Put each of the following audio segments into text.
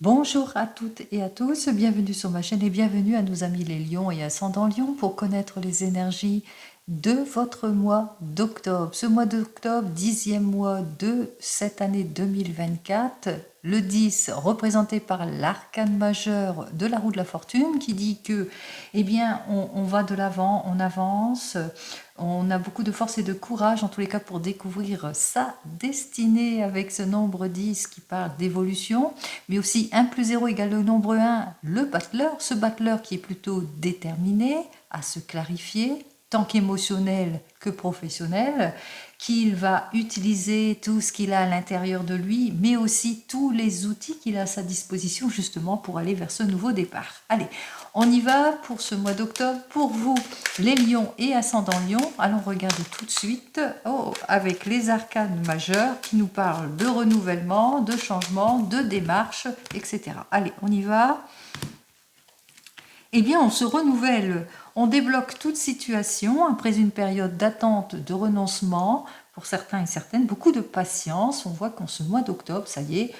Bonjour à toutes et à tous, bienvenue sur ma chaîne et bienvenue à nos amis les lions et ascendants lions pour connaître les énergies de votre mois d'octobre. Ce mois d'octobre, 10e mois de cette année 2024, le 10 représenté par l'arcane majeur de la roue de la fortune qui dit que, eh bien, on va de l'avant, on avance, on a beaucoup de force et de courage en tous les cas pour découvrir sa destinée avec ce nombre 10 qui parle d'évolution, mais aussi 1 plus 0 égale le nombre 1, le battleur, ce battleur qui est plutôt déterminé à se clarifier, tant qu'émotionnel que professionnel, qu'il va utiliser tout ce qu'il a à l'intérieur de lui, mais aussi tous les outils qu'il a à sa disposition justement pour aller vers ce nouveau départ. Allez, on y va pour ce mois d'octobre. Pour vous, les lions et ascendants lions, allons regarder tout de suite avec les arcanes majeurs qui nous parlent de renouvellement, de changement, de démarche, etc. Allez, on y va. Eh bien, on se renouvelle, on débloque toute situation après une période d'attente, de renoncement, pour certains et certaines, beaucoup de patience. On voit qu'en ce mois d'octobre, ça y est,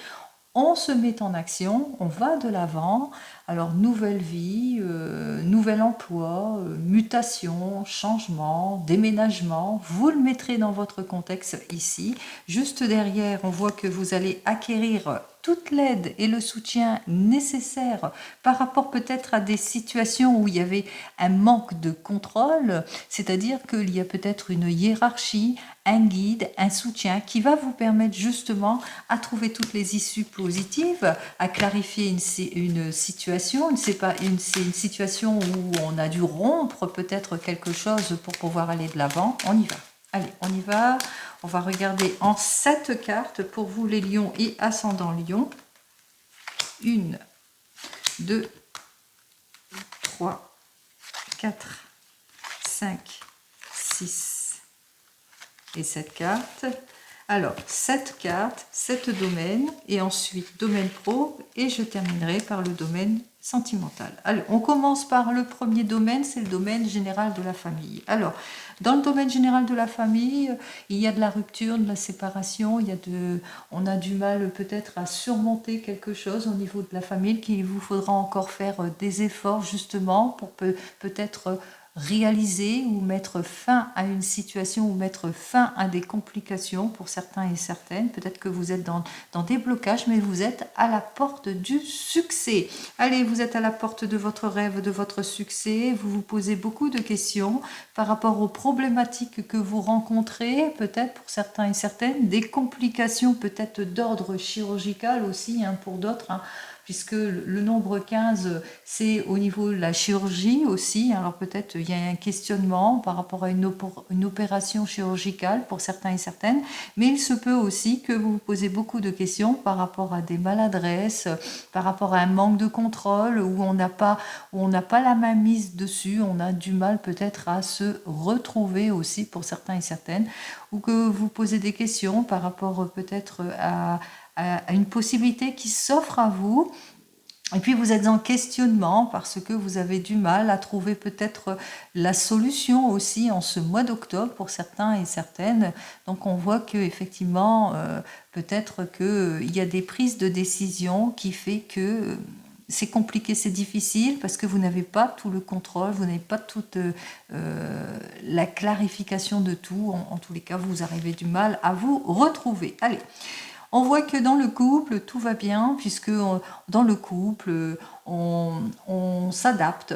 on se met en action, on va de l'avant. Alors, nouvelle vie, nouvel emploi, mutation, changement, déménagement, vous le mettrez dans votre contexte ici. Juste derrière, on voit que vous allez acquérir toute l'aide et le soutien nécessaires par rapport peut-être à des situations où il y avait un manque de contrôle, c'est-à-dire qu'il y a peut-être une hiérarchie, un guide, un soutien qui va vous permettre justement à trouver toutes les issues positives, à clarifier une situation. C'est une situation où on a dû rompre peut-être quelque chose pour pouvoir aller de l'avant. On y va. Allez, on y va. On va regarder en 7 cartes pour vous les lions et ascendants lions. 1, 2, 3, 4, 5, 6 et 7 cartes. Alors, 7 cartes, 7 domaines, et ensuite domaine pro, et je terminerai par le domaine sentimental. Alors, on commence par le premier domaine, c'est le domaine général de la famille. Alors, dans le domaine général de la famille, il y a de la rupture, de la séparation, on a du mal peut-être à surmonter quelque chose au niveau de la famille, qu'il vous faudra encore faire des efforts justement pour peut-être réaliser ou mettre fin à une situation ou mettre fin à des complications pour certains et certaines. Peut-être que vous êtes dans des blocages, mais vous êtes à la porte du succès. Allez, vous êtes à la porte de votre rêve, de votre succès. Vous vous posez beaucoup de questions par rapport aux problématiques que vous rencontrez, peut-être pour certains et certaines, des complications peut-être d'ordre chirurgical aussi, pour d'autres, puisque le nombre 15, c'est au niveau de la chirurgie aussi. Alors peut-être il y a un questionnement par rapport à une opération chirurgicale pour certains et certaines, mais il se peut aussi que vous vous posez beaucoup de questions par rapport à des maladresses, par rapport à un manque de contrôle, où on n'a pas la main mise dessus, on a du mal peut-être à se retrouver aussi pour certains et certaines, ou que vous posez des questions par rapport peut-être à une possibilité qui s'offre à vous. Et puis vous êtes en questionnement parce que vous avez du mal à trouver peut-être la solution aussi en ce mois d'octobre pour certains et certaines. Donc on voit que effectivement peut-être qu'il y a des prises de décision qui fait que c'est compliqué, c'est difficile parce que vous n'avez pas tout le contrôle, vous n'avez pas toute la clarification de tout. En tous les cas, vous arrivez du mal à vous retrouver. Allez. On voit que dans le couple, tout va bien, puisque dans le couple, on s'adapte.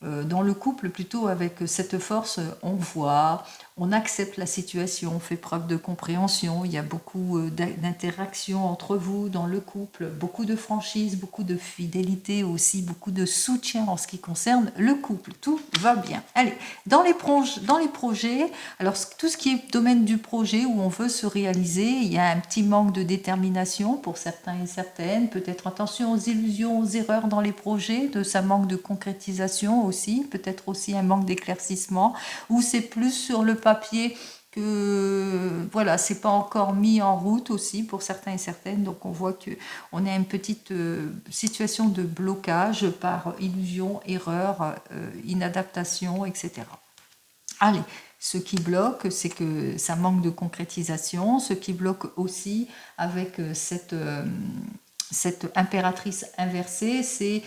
Dans le couple, plutôt avec cette force, on voit, on accepte la situation, on fait preuve de compréhension, il y a beaucoup d'interactions entre vous dans le couple, beaucoup de franchise, beaucoup de fidélité aussi, beaucoup de soutien en ce qui concerne le couple. Tout va bien. Allez, dans les projets, alors tout ce qui est domaine du projet où on veut se réaliser, il y a un petit manque de détermination pour certains et certaines, peut-être attention aux illusions, aux erreurs dans les projets, de ça manque de concrétisation aussi, peut-être aussi un manque d'éclaircissement, ou c'est plus sur le papier que voilà, c'est pas encore mis en route aussi pour certains et certaines. Donc on voit que on a une petite situation de blocage par illusion, erreur, inadaptation, etc. Allez, ce qui bloque, c'est que ça manque de concrétisation. Ce qui bloque aussi avec cette impératrice inversée, c'est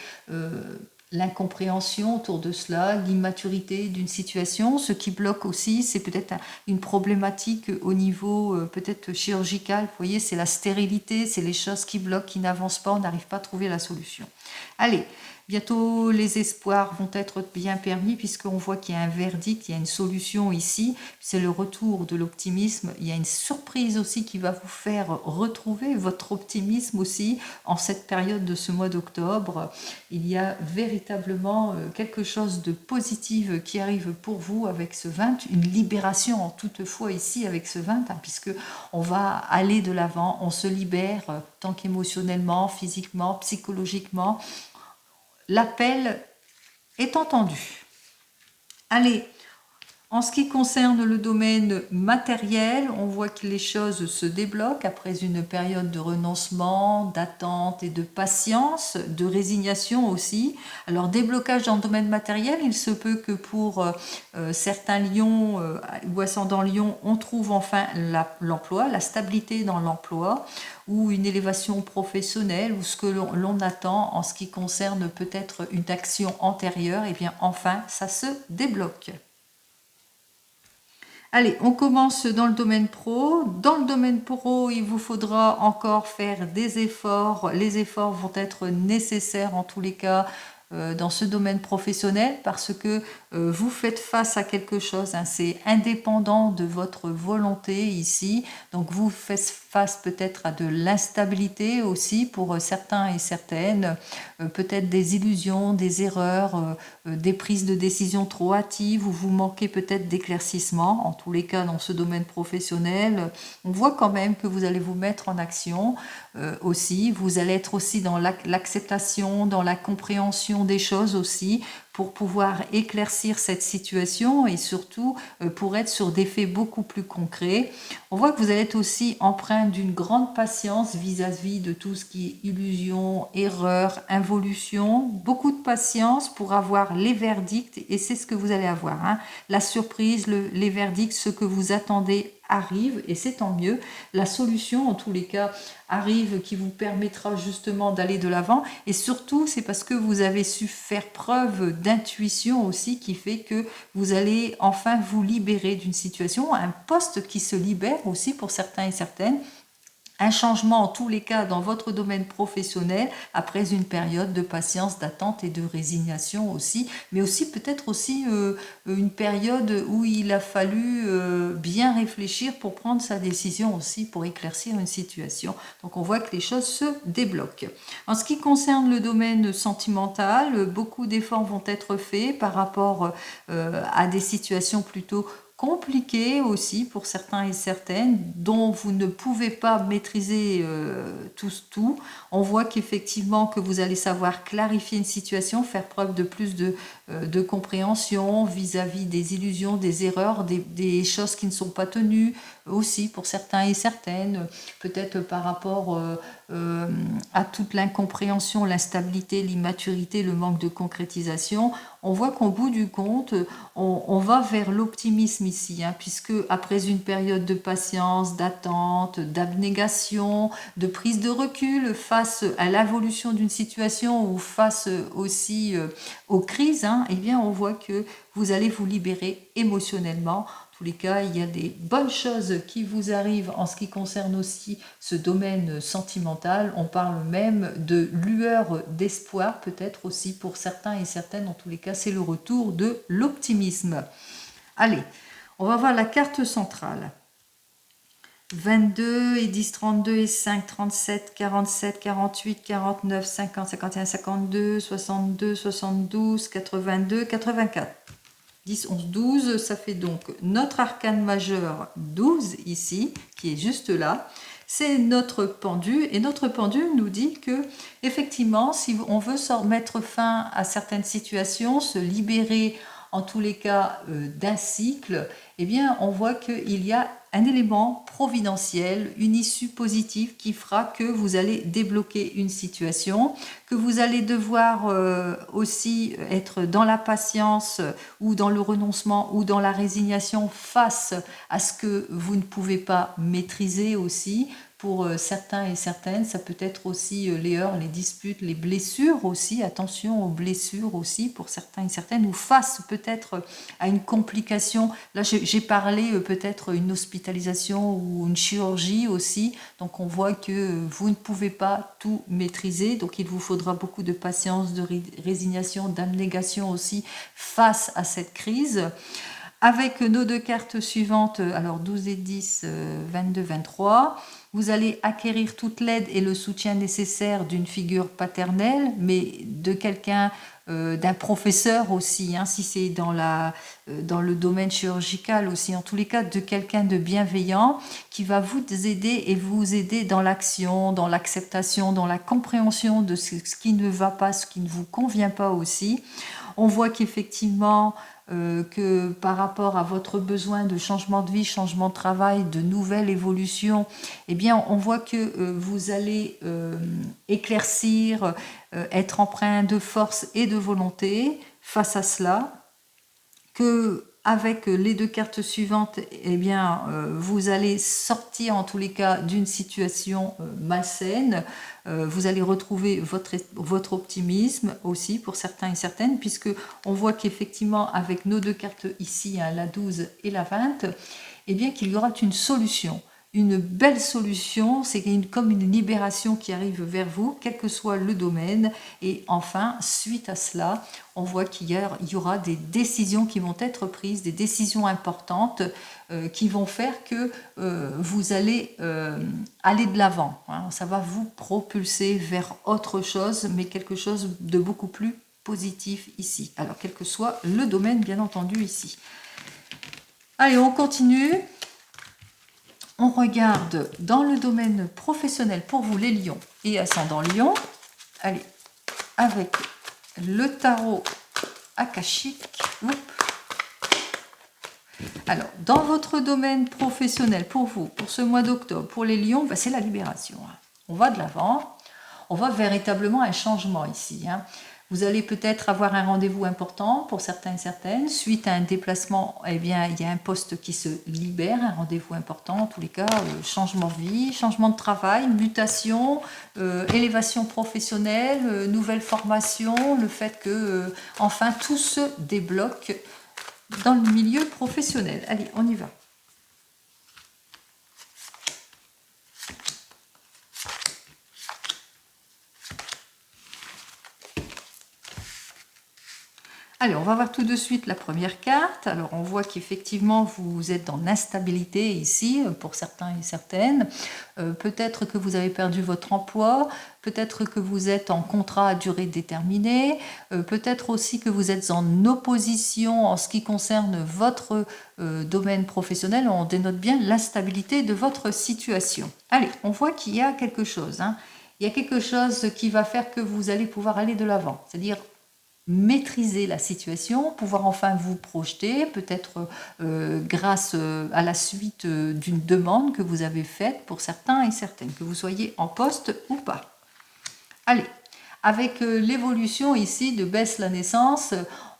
l'incompréhension autour de cela, l'immaturité d'une situation. Ce qui bloque aussi, c'est peut-être une problématique au niveau peut-être chirurgical. Vous voyez, c'est la stérilité, c'est les choses qui bloquent, qui n'avancent pas, on n'arrive pas à trouver la solution. Allez, bientôt les espoirs vont être bien permis puisqu'on voit qu'il y a un verdict, il y a une solution ici. C'est le retour de l'optimisme. Il y a une surprise aussi qui va vous faire retrouver votre optimisme aussi en cette période de ce mois d'octobre. Il y a véritablement quelque chose de positif qui arrive pour vous avec ce 20, une libération en toutefois ici avec ce 20, puisque on va aller de l'avant, on se libère tant qu'émotionnellement, physiquement, psychologiquement. L'appel est entendu. Allez, en ce qui concerne le domaine matériel, on voit que les choses se débloquent après une période de renoncement, d'attente et de patience, de résignation aussi. Alors, déblocage dans le domaine matériel, il se peut que pour certains lions ou ascendants lions, on trouve enfin l'emploi, la stabilité dans l'emploi ou une élévation professionnelle ou ce que l'on attend en ce qui concerne peut-être une action antérieure, et bien enfin, ça se débloque. Allez, on commence dans le domaine pro. Dans le domaine pro, il vous faudra encore faire des efforts. Les efforts vont être nécessaires en tous les cas dans ce domaine professionnel parce que vous faites face à quelque chose, hein, c'est indépendant de votre volonté ici, donc vous faites face peut-être à de l'instabilité aussi pour certains et certaines, peut-être des illusions, des erreurs, des prises de décision trop hâtives où vous manquez peut-être d'éclaircissement. En tous les cas, dans ce domaine professionnel, on voit quand même que vous allez vous mettre en action aussi. Vous allez être aussi dans l'acceptation, dans la compréhension des choses aussi, pour pouvoir éclaircir cette situation et surtout pour être sur des faits beaucoup plus concrets. On voit que vous allez être aussi empreint d'une grande patience vis-à-vis de tout ce qui est illusion, erreur, involution. Beaucoup de patience pour avoir les verdicts et c'est ce que vous allez avoir, hein. La surprise, les verdicts, ce que vous attendez arrive et c'est tant mieux. La solution en tous les cas arrive qui vous permettra justement d'aller de l'avant et surtout c'est parce que vous avez su faire preuve d'intuition aussi qui fait que vous allez enfin vous libérer d'une situation, un poste qui se libère aussi pour certains et certaines. Un changement en tous les cas dans votre domaine professionnel après une période de patience, d'attente et de résignation aussi, mais aussi peut-être aussi une période où il a fallu bien réfléchir pour prendre sa décision aussi, pour éclaircir une situation. Donc on voit que les choses se débloquent. En ce qui concerne le domaine sentimental, beaucoup d'efforts vont être faits par rapport à des situations plutôt compliqué aussi pour certains et certaines, dont vous ne pouvez pas maîtriser tout. On voit qu'effectivement que vous allez savoir clarifier une situation, faire preuve de plus de compréhension vis-à-vis des illusions, des erreurs, des choses qui ne sont pas tenues aussi pour certains et certaines, peut-être par rapport à toute l'incompréhension, l'instabilité, l'immaturité, le manque de concrétisation. On voit qu'au bout du compte, on va vers l'optimisme ici, hein, puisque après une période de patience, d'attente, d'abnégation, de prise de recul face à l'évolution d'une situation ou face aussi aux crises, hein, eh bien on voit que vous allez vous libérer émotionnellement. En tous les cas, il y a des bonnes choses qui vous arrivent en ce qui concerne aussi ce domaine sentimental. On parle même de lueur d'espoir, peut-être aussi pour certains et certaines. En tous les cas, c'est le retour de l'optimisme. Allez, on va voir la carte centrale. 22 et 10, 32 et 5, 37, 47, 48, 49, 50, 51, 52, 62, 72, 82, 84. 10, 11, 12, ça fait donc notre arcane majeur 12 ici, qui est juste là. C'est notre pendu et notre pendu nous dit que effectivement, si on veut mettre fin à certaines situations, se libérer en tous les cas d'un cycle, eh bien on voit qu'il y a un élément providentiel, une issue positive qui fera que vous allez débloquer une situation, que vous allez devoir aussi être dans la patience ou dans le renoncement ou dans la résignation face à ce que vous ne pouvez pas maîtriser aussi, Pour certains et certaines, ça peut être aussi les heurts, les disputes, les blessures aussi. Attention aux blessures aussi pour certains et certaines, ou face peut-être à une complication. Là, j'ai parlé peut-être une hospitalisation ou une chirurgie aussi. Donc, on voit que vous ne pouvez pas tout maîtriser. Donc, il vous faudra beaucoup de patience, de résignation, d'abnégation aussi face à cette crise. Avec nos deux cartes suivantes, alors 12 et 10, 22, 23, vous allez acquérir toute l'aide et le soutien nécessaire d'une figure paternelle, mais de quelqu'un, d'un professeur aussi, hein, si c'est dans le domaine chirurgical aussi, en tous les cas, de quelqu'un de bienveillant qui va vous aider et vous aider dans l'action, dans l'acceptation, dans la compréhension de ce qui ne va pas, ce qui ne vous convient pas aussi. On voit qu'effectivement, que par rapport à votre besoin de changement de vie, changement de travail, de nouvelle évolution, eh bien, on voit que vous allez éclaircir, être empreint de force et de volonté face à cela, que avec les deux cartes suivantes, eh bien, vous allez sortir en tous les cas d'une situation malsaine. Vous allez retrouver votre optimisme aussi pour certains et certaines, puisque on voit qu'effectivement avec nos deux cartes ici, hein, la 12 et la 20, eh bien qu'il y aura une solution. Une belle solution, c'est comme une libération qui arrive vers vous, quel que soit le domaine. Et enfin, suite à cela, on voit qu'il y aura des décisions qui vont être prises, des décisions importantes qui vont faire que vous allez aller de l'avant. Hein. Ça va vous propulser vers autre chose, mais quelque chose de beaucoup plus positif ici. Alors, quel que soit le domaine, bien entendu, ici. Allez, on continue. On regarde dans le domaine professionnel pour vous les lions et ascendant lion. Allez, avec le tarot akashique. Alors, dans votre domaine professionnel pour vous, pour ce mois d'octobre, pour les lions, c'est la libération. On va de l'avant, on va véritablement un changement ici. Vous allez peut-être avoir un rendez-vous important pour certains et certaines. Suite à un déplacement, eh bien, il y a un poste qui se libère, un rendez-vous important. En tous les cas, changement de vie, changement de travail, mutation, élévation professionnelle, nouvelle formation, le fait que, enfin, tout se débloque dans le milieu professionnel. Allez, on y va. Allez, on va voir tout de suite la première carte. Alors, on voit qu'effectivement, vous êtes dans l'instabilité ici, pour certains et certaines. Peut-être que vous avez perdu votre emploi, peut-être que vous êtes en contrat à durée déterminée, peut-être aussi que vous êtes en opposition en ce qui concerne votre domaine professionnel. On dénote bien l'instabilité de votre situation. Allez, on voit qu'il y a quelque chose. Il y a quelque chose qui va faire que vous allez pouvoir aller de l'avant. C'est-à-dire maîtriser la situation, pouvoir enfin vous projeter, peut-être grâce à la suite d'une demande que vous avez faite pour certains et certaines, que vous soyez en poste ou pas. Allez, avec l'évolution ici de baisse la naissance,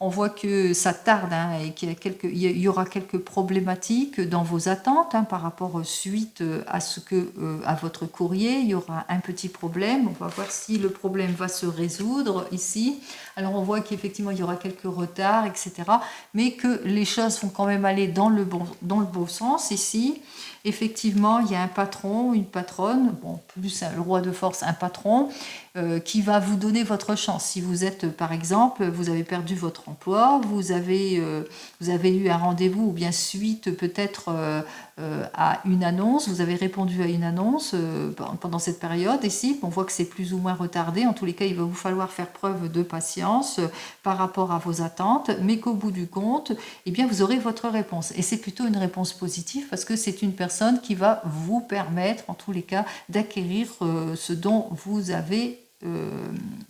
on voit que ça tarde et qu'il y aura quelques problématiques dans vos attentes par rapport suite à votre courrier. Il y aura un petit problème. On va voir si le problème va se résoudre ici. Alors on voit qu'effectivement il y aura quelques retards, etc. Mais que les choses vont quand même aller dans le bon sens ici. Effectivement, il y a un patron, une patronne, bon, plus le roi de force, un patron, qui va vous donner votre chance. Si vous êtes, par exemple, vous avez perdu votre emploi, vous avez eu un rendez-vous ou bien suite peut-être à une annonce, vous avez répondu à une annonce pendant cette période. Ici, on voit que c'est plus ou moins retardé. En tous les cas, il va vous falloir faire preuve de patience par rapport à vos attentes, mais qu'au bout du compte, eh bien, vous aurez votre réponse. Et c'est plutôt une réponse positive parce que c'est une personne qui va vous permettre, en tous les cas, d'acquérir ce dont vous avez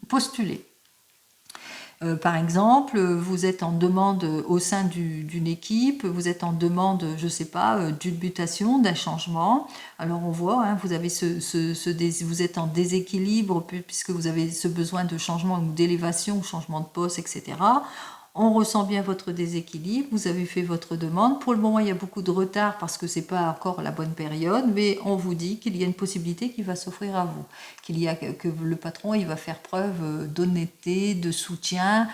postulé. Par exemple, vous êtes en demande au sein d'une équipe, vous êtes en demande, je ne sais pas, d'une mutation, d'un changement. Alors on voit, vous avez vous êtes en déséquilibre puisque vous avez ce besoin de changement ou d'élévation, changement de poste, etc. On ressent bien votre déséquilibre, vous avez fait votre demande. Pour le moment, il y a beaucoup de retard parce que ce n'est pas encore la bonne période, mais on vous dit qu'il y a une possibilité qui va s'offrir à vous, que le patron il va faire preuve d'honnêteté, de soutien,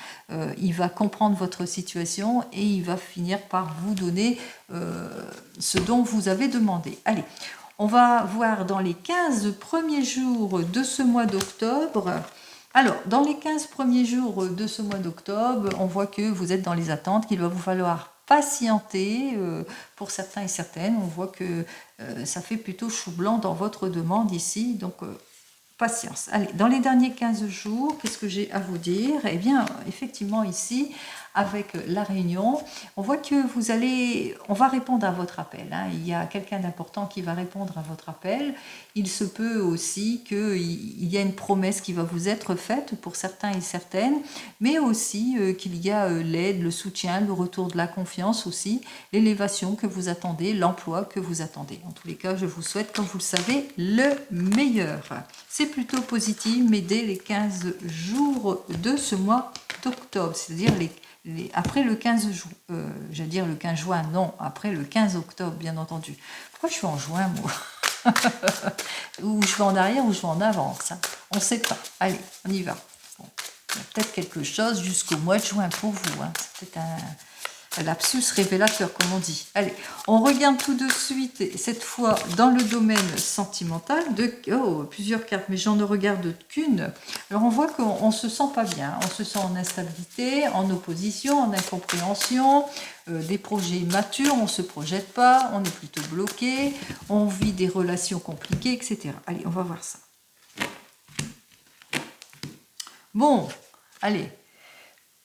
il va comprendre votre situation et il va finir par vous donner ce dont vous avez demandé. Allez, on va voir dans les 15 premiers jours de ce mois d'octobre. Alors, dans les 15 premiers jours de ce mois d'octobre, on voit que vous êtes dans les attentes, qu'il va vous falloir patienter pour certains et certaines. On voit que ça fait plutôt chou blanc dans votre demande ici, donc patience. Allez, dans les derniers 15 jours, qu'est-ce que j'ai à vous dire? Eh bien, effectivement, ici, avec la réunion, on voit que on va répondre à votre appel. Hein. Il y a quelqu'un d'important qui va répondre à votre appel. Il se peut aussi qu'il y a une promesse qui va vous être faite pour certains et certaines, mais aussi qu'il y a l'aide, le soutien, le retour de la confiance aussi, l'élévation que vous attendez, l'emploi que vous attendez. En tous les cas, je vous souhaite, comme vous le savez, le meilleur. C'est plutôt positif, mais dès les 15 jours de ce mois d'octobre, c'est-à-dire après le 15 juin, j'allais dire le 15 juin, non, après le 15 octobre, bien entendu. Pourquoi je suis en juin, moi? Ou je vais en arrière ou je vais en avance, hein. On ne sait pas. Allez, on y va. Bon, il y a peut-être quelque chose jusqu'au mois de juin pour vous. Hein. C'est peut-être un lapsus révélateur, comme on dit. Allez, on regarde tout de suite, cette fois dans le domaine sentimental, plusieurs cartes, mais j'en ne regarde qu'une. Alors on voit qu'on ne se sent pas bien, on se sent en instabilité, en opposition, en incompréhension, des projets immatures, on ne se projette pas, on est plutôt bloqué, on vit des relations compliquées, etc. Allez, on va voir ça. Bon, allez,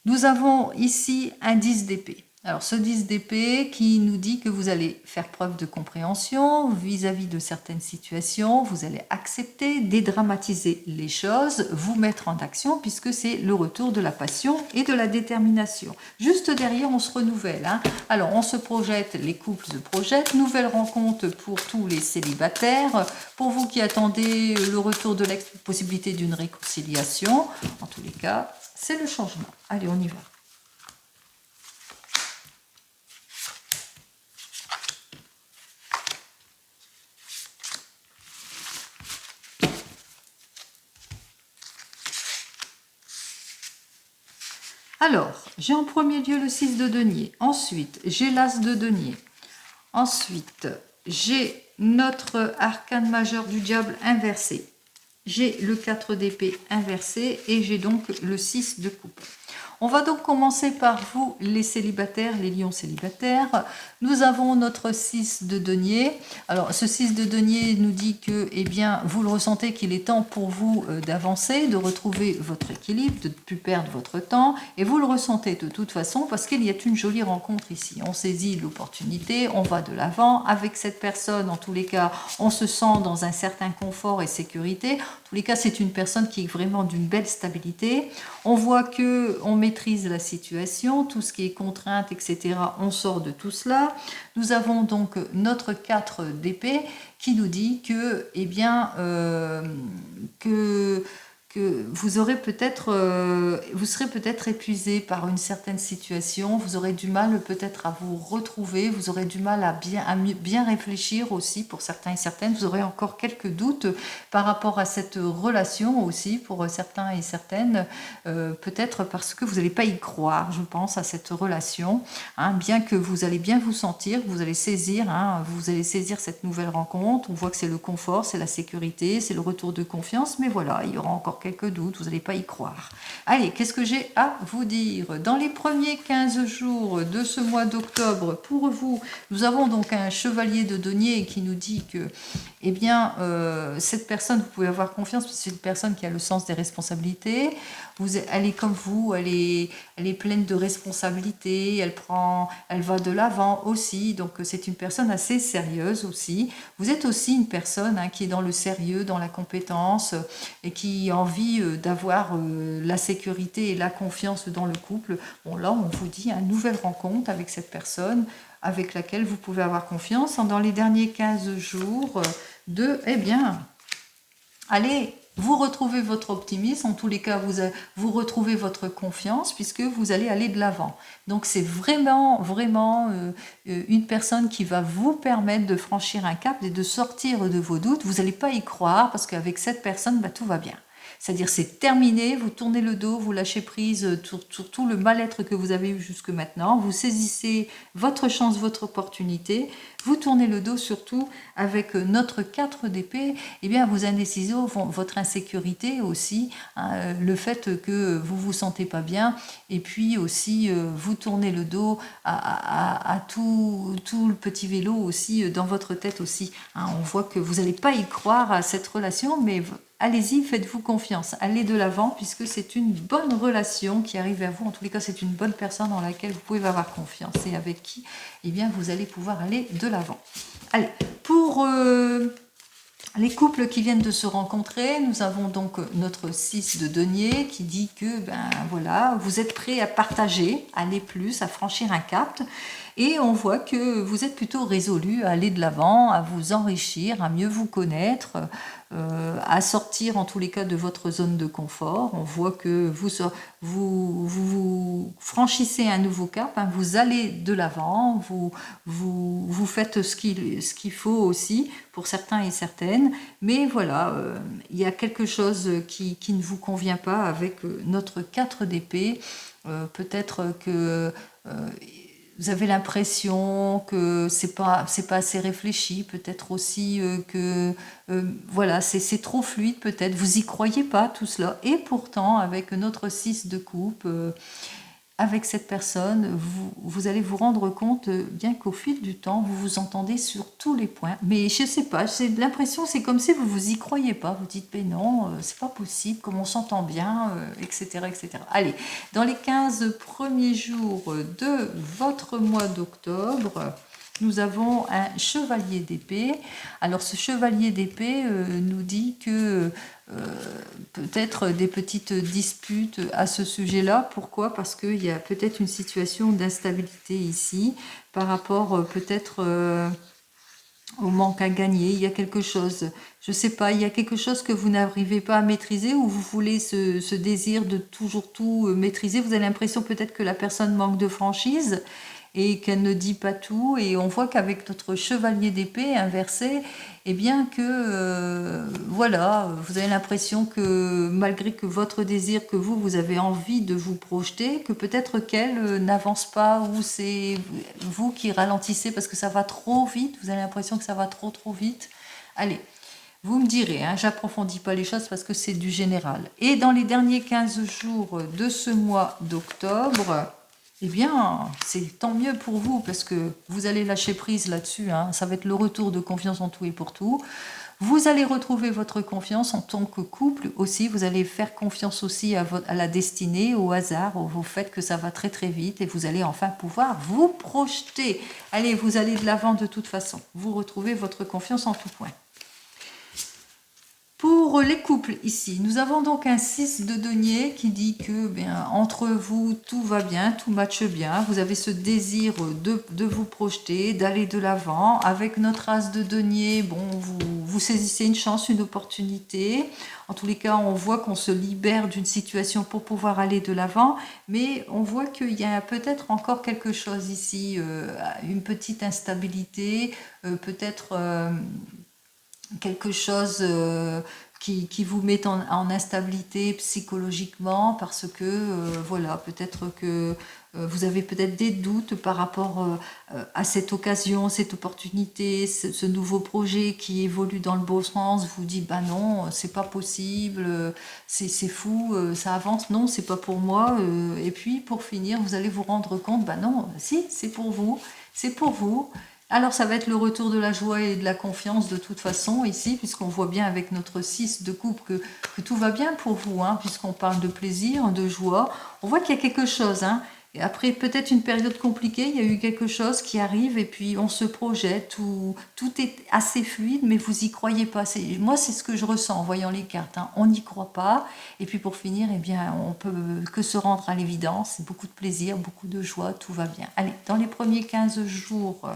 nous avons ici un 10 d'épée. Alors ce 10 d'épée qui nous dit que vous allez faire preuve de compréhension vis-à-vis de certaines situations, vous allez accepter, dédramatiser les choses, vous mettre en action puisque c'est le retour de la passion et de la détermination. Juste derrière, on se renouvelle. Hein. Alors on se projette, les couples se projettent, nouvelle rencontre pour tous les célibataires, pour vous qui attendez le retour de la possibilité d'une réconciliation, en tous les cas, c'est le changement. Allez, on y va. Alors, j'ai en premier lieu le 6 de denier. Ensuite, j'ai l'as de denier. Ensuite, j'ai notre arcane majeur du diable inversé. J'ai le 4 d'épée inversé et j'ai donc le 6 de coupe. On va donc commencer par vous, les célibataires, les lions célibataires. Nous avons notre 6 de denier. Alors, ce 6 de denier nous dit que, eh bien, vous le ressentez qu'il est temps pour vous d'avancer, de retrouver votre équilibre, de ne plus perdre votre temps. Et vous le ressentez de toute façon parce qu'il y a une jolie rencontre ici. On saisit l'opportunité, on va de l'avant. Avec cette personne, en tous les cas, on se sent dans un certain confort et sécurité. En tous les cas, c'est une personne qui est vraiment d'une belle stabilité. On voit qu'on maîtrise la situation, tout ce qui est contrainte, etc. On sort de tout cela. Nous avons donc notre 4 d'épée qui nous dit que, eh bien, que vous serez peut-être épuisé par une certaine situation, vous aurez du mal peut-être à vous retrouver, vous aurez du mal à bien réfléchir aussi pour certains et certaines, vous aurez encore quelques doutes par rapport à cette relation aussi pour certains et certaines, peut-être parce que vous n'allez pas y croire, je pense, à cette relation, hein, bien que vous allez bien vous sentir, vous allez saisir cette nouvelle rencontre, on voit que c'est le confort, c'est la sécurité, c'est le retour de confiance, mais voilà, il y aura encore quelques doutes, vous n'allez pas y croire. Allez, qu'est-ce que j'ai à vous dire? Dans les premiers 15 jours de ce mois d'octobre, pour vous, nous avons donc un chevalier de denier qui nous dit que, eh bien, cette personne, vous pouvez avoir confiance, parce que c'est une personne qui a le sens des responsabilités. Elle est comme vous, elle est pleine de responsabilités, elle va de l'avant aussi, donc c'est une personne assez sérieuse aussi. Vous êtes aussi une personne qui est dans le sérieux, dans la compétence et qui a envie d'avoir la sécurité et la confiance dans le couple. Bon, là, on vous dit une nouvelle rencontre avec cette personne avec laquelle vous pouvez avoir confiance dans les derniers 15 jours eh bien, allez vous retrouvez votre optimisme, en tous les cas, vous retrouvez votre confiance puisque vous allez aller de l'avant. Donc, c'est vraiment, vraiment une personne qui va vous permettre de franchir un cap et de sortir de vos doutes. Vous n'allez pas y croire parce qu'avec cette personne, bah, tout va bien. C'est-à-dire c'est terminé, vous tournez le dos, vous lâchez prise sur tout le mal-être que vous avez eu jusque maintenant, vous saisissez votre chance, votre opportunité, vous tournez le dos surtout avec notre 4 d'épée, eh bien vos indécisions, votre insécurité aussi, hein, le fait que vous vous sentez pas bien, et puis aussi vous tournez le dos à tout le petit vélo aussi dans votre tête aussi. Hein, on voit que vous n'allez pas y croire à cette relation, mais allez-y, faites-vous confiance, allez de l'avant puisque c'est une bonne relation qui arrive vers vous. En tous les cas, c'est une bonne personne dans laquelle vous pouvez avoir confiance et avec qui eh bien, vous allez pouvoir aller de l'avant. Allez, pour les couples qui viennent de se rencontrer, nous avons donc notre 6 de denier qui dit que ben voilà, vous êtes prêts à partager, à aller plus, à franchir un cap. Et on voit que vous êtes plutôt résolu à aller de l'avant, à vous enrichir, à mieux vous connaître, à sortir en tous les cas de votre zone de confort. On voit que vous franchissez un nouveau cap, hein, vous allez de l'avant, vous faites ce qu'il faut aussi pour certains et certaines. Mais voilà, il y a quelque chose qui ne vous convient pas avec notre 4 d'épée. Peut-être que vous avez l'impression que c'est pas assez réfléchi, peut-être aussi que voilà, c'est trop fluide peut-être, vous y croyez pas tout cela, et pourtant avec notre 6 de coupe, avec cette personne, vous allez vous rendre compte, bien qu'au fil du temps, vous vous entendez sur tous les points. Mais je sais pas, j'ai l'impression, c'est comme si vous y croyez pas. Vous dites, mais non, c'est pas possible, comme on s'entend bien, etc., etc. Allez, dans les 15 premiers jours de votre mois d'octobre, nous avons un chevalier d'épée. Alors ce chevalier d'épée nous dit que peut-être des petites disputes à ce sujet-là. Pourquoi? Parce qu'il y a peut-être une situation d'instabilité ici par rapport peut-être au manque à gagner. Il y a quelque chose, je ne sais pas, il y a quelque chose que vous n'arrivez pas à maîtriser ou vous voulez ce désir de toujours tout maîtriser. Vous avez l'impression peut-être que la personne manque de franchise et qu'elle ne dit pas tout. Et on voit qu'avec notre chevalier d'épée inversé, eh bien que, voilà, vous avez l'impression que malgré que votre désir, que vous avez envie de vous projeter, que peut-être qu'elle n'avance pas ou c'est vous qui ralentissez parce que ça va trop vite, vous avez l'impression que ça va trop vite. Allez, vous me direz, hein, j'approfondis pas les choses parce que c'est du général. Et dans les derniers 15 jours de ce mois d'octobre, eh bien, c'est tant mieux pour vous parce que vous allez lâcher prise là-dessus. Hein. Ça va être le retour de confiance en tout et pour tout. Vous allez retrouver votre confiance en tant que couple aussi. Vous allez faire confiance aussi à la destinée, au hasard, au fait que ça va très vite et vous allez enfin pouvoir vous projeter. Allez, vous allez de l'avant de toute façon. Vous retrouvez votre confiance en tout point. Pour les couples ici, nous avons donc un 6 de denier qui dit que bien, entre vous, tout va bien, tout matche bien. Vous avez ce désir de vous projeter, d'aller de l'avant. Avec notre as de denier, bon, vous saisissez une chance, une opportunité. En tous les cas, on voit qu'on se libère d'une situation pour pouvoir aller de l'avant. Mais on voit qu'il y a peut-être encore quelque chose ici, une petite instabilité, peut-être quelque chose qui vous met en instabilité psychologiquement parce que voilà, peut-être que vous avez peut-être des doutes par rapport à cette occasion, cette opportunité, ce nouveau projet qui évolue dans le bon sens. Vous dites bah non, c'est pas possible, c'est fou, ça avance, non, c'est pas pour moi. Et puis pour finir, vous allez vous rendre compte, bah non, si, c'est pour vous, c'est pour vous. Alors ça va être le retour de la joie et de la confiance de toute façon ici, puisqu'on voit bien avec notre 6 de coupe que tout va bien pour vous, hein, puisqu'on parle de plaisir, de joie. On voit qu'il y a quelque chose. Hein. Et après peut-être une période compliquée, il y a eu quelque chose qui arrive et puis on se projette, tout est assez fluide, mais vous y croyez pas. Moi c'est ce que je ressens en voyant les cartes. Hein. On n'y croit pas. Et puis pour finir, eh bien, on peut que se rendre à l'évidence. Beaucoup de plaisir, beaucoup de joie, tout va bien. Allez, dans les premiers 15 jours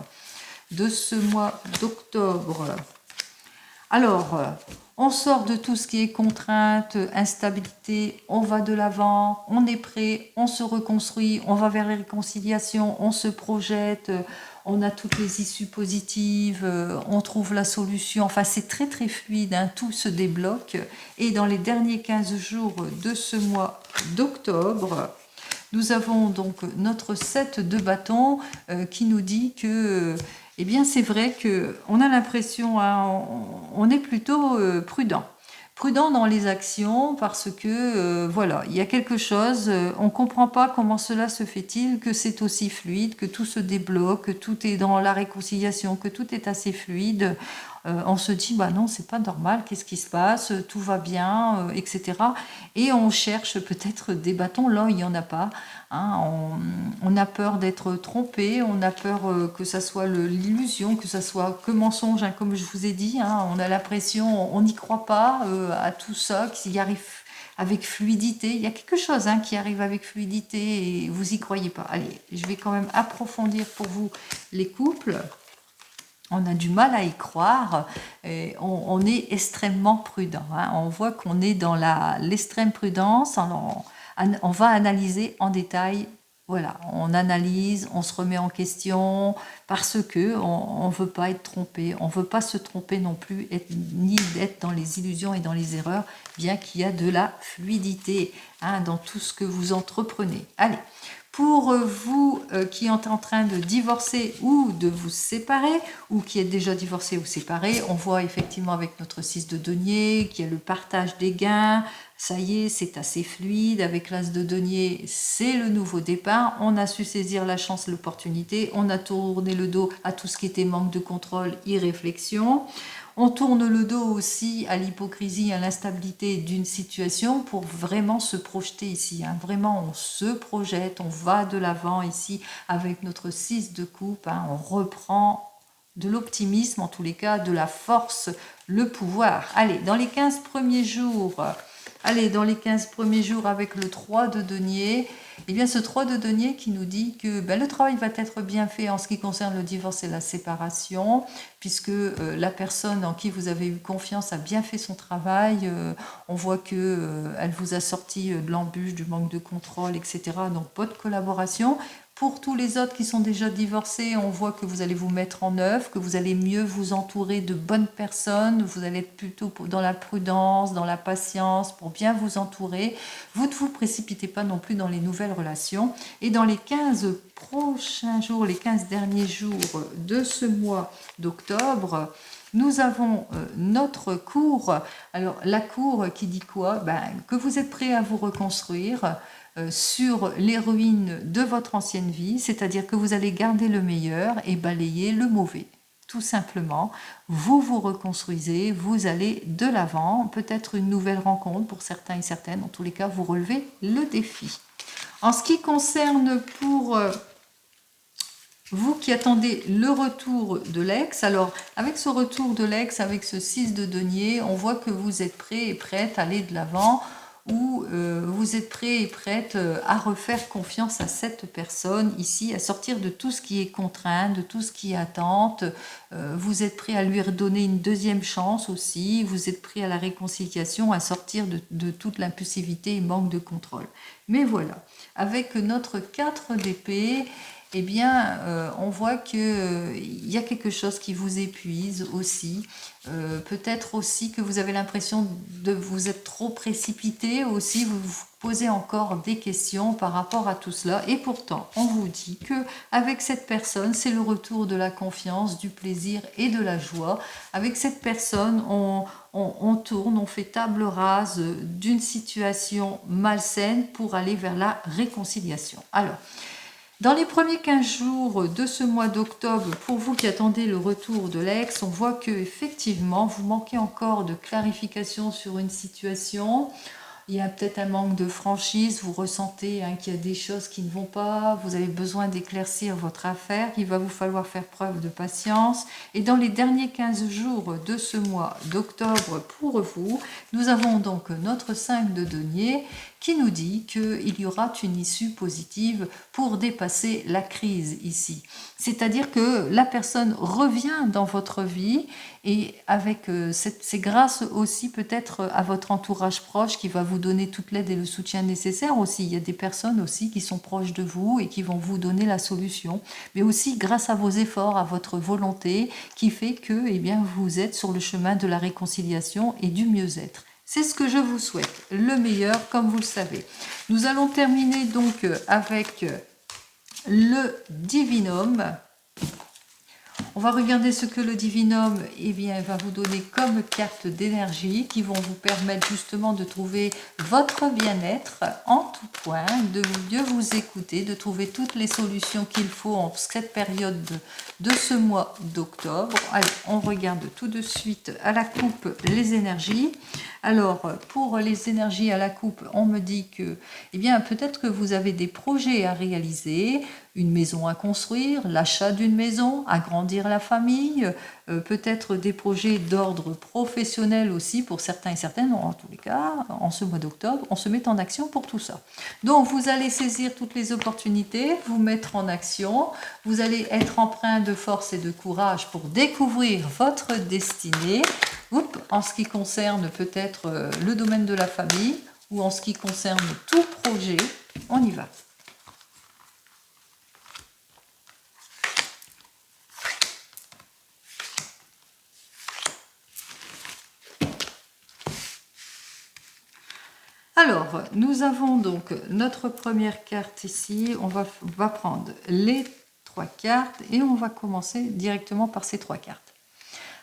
de ce mois d'octobre. Alors, On sort de tout ce qui est contrainte, instabilité, on va de l'avant, on est prêt, on se reconstruit, on va vers les réconciliations, on se projette, on a toutes les issues positives, on trouve la solution. Enfin, c'est très très fluide, hein, tout se débloque. Et dans les derniers 15 jours de ce mois d'octobre, nous avons donc notre 7 de bâton qui nous dit que, eh bien, c'est vrai qu'on a l'impression, hein, on est plutôt prudent. Prudent dans les actions parce que, voilà, il y a quelque chose, on ne comprend pas comment cela se fait-il, que c'est aussi fluide, que tout se débloque, que tout est dans la réconciliation, que tout est assez fluide. On se dit, bah non, c'est pas normal, qu'est-ce qui se passe, tout va bien, etc. Et on cherche peut-être des bâtons, là, il n'y en a pas. Hein, on a peur d'être trompé, on a peur que ça soit l'illusion, que ça soit que mensonge, hein, comme je vous ai dit. Hein, on a l'impression, on n'y croit pas à tout ça, qu'il y arrive avec fluidité. Il y a quelque chose, hein, qui arrive avec fluidité et vous y croyez pas. Allez, je vais quand même approfondir pour vous les couples. On a du mal à y croire, et on est extrêmement prudent. Hein. On voit qu'on est dans l'extrême prudence, on va analyser en détail. Voilà, on analyse, on se remet en question parce que on veut pas être trompé, on veut pas se tromper non plus, ni d'être dans les illusions et dans les erreurs, bien qu'il y a de la fluidité, hein, dans tout ce que vous entreprenez. Allez. Pour vous qui êtes en train de divorcer ou de vous séparer, ou qui êtes déjà divorcé ou séparé, on voit effectivement avec notre 6 de denier qu'il y a le partage des gains. Ça y est, c'est assez fluide. Avec l'as de denier, c'est le nouveau départ. On a su saisir la chance, l'opportunité. On a tourné le dos à tout ce qui était manque de contrôle, irréflexion. On tourne le dos aussi à l'hypocrisie, à l'instabilité d'une situation pour vraiment se projeter ici. Hein. Vraiment, on se projette, on va de l'avant ici avec notre 6 de coupe. Hein. On reprend de l'optimisme, en tous les cas, de la force, le pouvoir. Allez, dans les 15 premiers jours... avec le 3 de denier, eh bien ce 3 de denier qui nous dit que le travail va être bien fait en ce qui concerne le divorce et la séparation, puisque la personne en qui vous avez eu confiance a bien fait son travail. On voit que elle vous a sorti de l'embûche, du manque de contrôle, etc. Donc pas de collaboration. Pour tous les autres qui sont déjà divorcés, on voit que vous allez vous mettre en œuvre, que vous allez mieux vous entourer de bonnes personnes, vous allez être plutôt dans la prudence, dans la patience, pour bien vous entourer. Vous ne vous précipitez pas non plus dans les nouvelles relations. Et dans les 15 prochains jours, les 15 derniers jours de ce mois d'octobre, nous avons notre cour. Alors la cour qui dit quoi? Que vous êtes prêt à vous reconstruire sur les ruines de votre ancienne vie, c'est-à-dire que vous allez garder le meilleur et balayer le mauvais. Tout simplement, vous vous reconstruisez, vous allez de l'avant, peut-être une nouvelle rencontre pour certains et certaines, en tous les cas, vous relevez le défi. En ce qui concerne pour vous qui attendez le retour de l'ex, alors avec ce retour de l'ex, avec ce 6 de denier, on voit que vous êtes prêt et prête à aller de l'avant, ou vous êtes prêt et prête à refaire confiance à cette personne ici, à sortir de tout ce qui est contraint, de tout ce qui est attente. Vous êtes prêt à lui redonner une deuxième chance aussi, vous êtes prêt à la réconciliation, à sortir de toute l'impulsivité et manque de contrôle. Mais voilà, avec notre 4 d'épée, eh bien, on voit qu'il y a quelque chose qui vous épuise aussi. Peut-être aussi que vous avez l'impression de vous être trop précipité aussi, vous vous posez encore des questions par rapport à tout cela. Et pourtant, on vous dit que avec cette personne, c'est le retour de la confiance, du plaisir et de la joie. Avec cette personne, on tourne, on fait table rase d'une situation malsaine pour aller vers la réconciliation. Alors, dans les premiers 15 jours de ce mois d'octobre, pour vous qui attendez le retour de l'ex, on voit que effectivement vous manquez encore de clarification sur une situation. il y a peut-être un manque de franchise, vous ressentez qu'il y a des choses qui ne vont pas, vous avez besoin d'éclaircir votre affaire, il va vous falloir faire preuve de patience. Et dans les derniers 15 jours de ce mois d'octobre pour vous, nous avons donc notre 5 de denier qui nous dit qu'il y aura une issue positive pour dépasser la crise ici. C'est-à-dire que la personne revient dans votre vie et avec c'est grâce aussi peut-être à votre entourage proche qui va vous donner toute l'aide et le soutien nécessaire aussi. Il y a des personnes aussi qui sont proches de vous et qui vont vous donner la solution, mais aussi grâce à vos efforts, à votre volonté qui fait que eh bien, vous êtes sur le chemin de la réconciliation et du mieux-être. C'est ce que je vous souhaite, le meilleur, comme vous le savez. Nous allons terminer donc avec le divinum. On va regarder ce que le divinum va vous donner comme carte d'énergie qui vont vous permettre justement de trouver votre bien-être en tout point, de mieux vous écouter, de trouver toutes les solutions qu'il faut en cette période de ce mois d'octobre. Allez, on regarde tout de suite à la coupe les énergies. Alors, pour les énergies à la coupe, on me dit que, eh bien, peut-être que vous avez des projets à réaliser, une maison à construire, l'achat d'une maison, agrandir la famille, peut-être des projets d'ordre professionnel aussi pour certains et certaines. En tous les cas, en ce mois d'octobre, on se met en action pour tout ça. Donc, vous allez saisir toutes les opportunités, vous mettre en action, vous allez être empreint de force et de courage pour découvrir votre destinée. En ce qui concerne peut-être le domaine de la famille ou en ce qui concerne tout projet, on y va. Alors, nous avons donc notre première carte ici. On va prendre les 3 cartes et on va commencer directement par ces 3 cartes.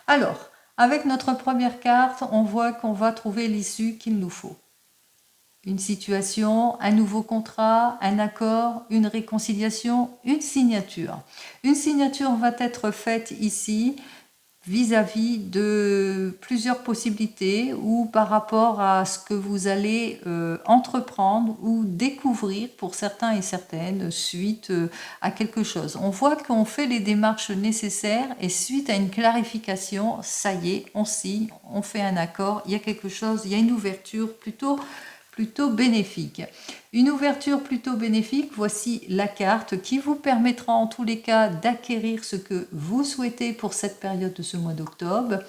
Alors, avec notre première carte, on voit qu'on va trouver l'issue qu'il nous faut. Une situation, un nouveau contrat, un accord, une réconciliation, une signature. Une signature va être faite ici vis-à-vis de plusieurs possibilités ou par rapport à ce que vous allez entreprendre ou découvrir pour certains et certaines suite à quelque chose. On voit qu'on fait les démarches nécessaires et suite à une clarification, ça y est, on signe, on fait un accord, il y a quelque chose, il y a une ouverture plutôt bénéfique. Une ouverture plutôt bénéfique, voici la carte qui vous permettra en tous les cas d'acquérir ce que vous souhaitez pour cette période de ce mois d'octobre.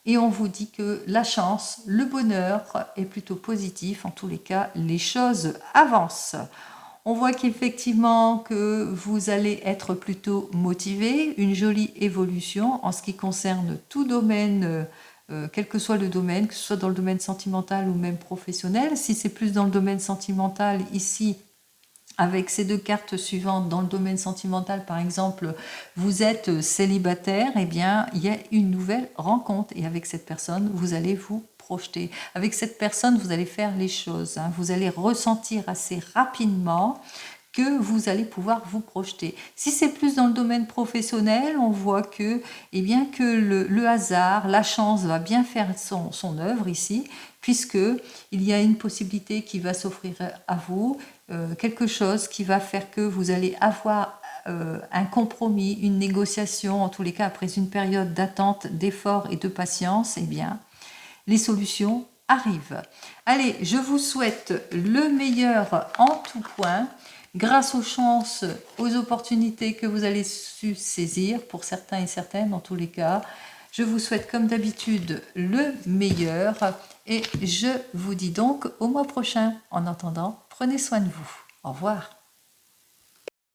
Et on vous dit que la chance, le bonheur est plutôt positif. En tous les cas, les choses avancent. On voit qu'effectivement que vous allez être plutôt motivé, une jolie évolution en ce qui concerne tout domaine quel que soit le domaine, que ce soit dans le domaine sentimental ou même professionnel. Si c'est plus dans le domaine sentimental, ici, avec ces 2 cartes suivantes, dans le domaine sentimental, par exemple, vous êtes célibataire, eh bien, il y a une nouvelle rencontre. Et avec cette personne, vous allez vous projeter. Avec cette personne, vous allez faire les choses. Vous allez ressentir assez rapidement que vous allez pouvoir vous projeter. Si c'est plus dans le domaine professionnel, on voit que, eh bien, que le hasard, la chance va bien faire son œuvre ici, puisque il y a une possibilité qui va s'offrir à vous, quelque chose qui va faire que vous allez avoir un compromis, une négociation, en tous les cas après une période d'attente, d'effort et de patience, eh bien, les solutions arrivent. Allez, je vous souhaite le meilleur en tout point. Grâce aux chances, aux opportunités que vous allez su saisir, pour certains et certaines dans tous les cas, je vous souhaite comme d'habitude le meilleur et je vous dis donc au mois prochain. En attendant, prenez soin de vous. Au revoir.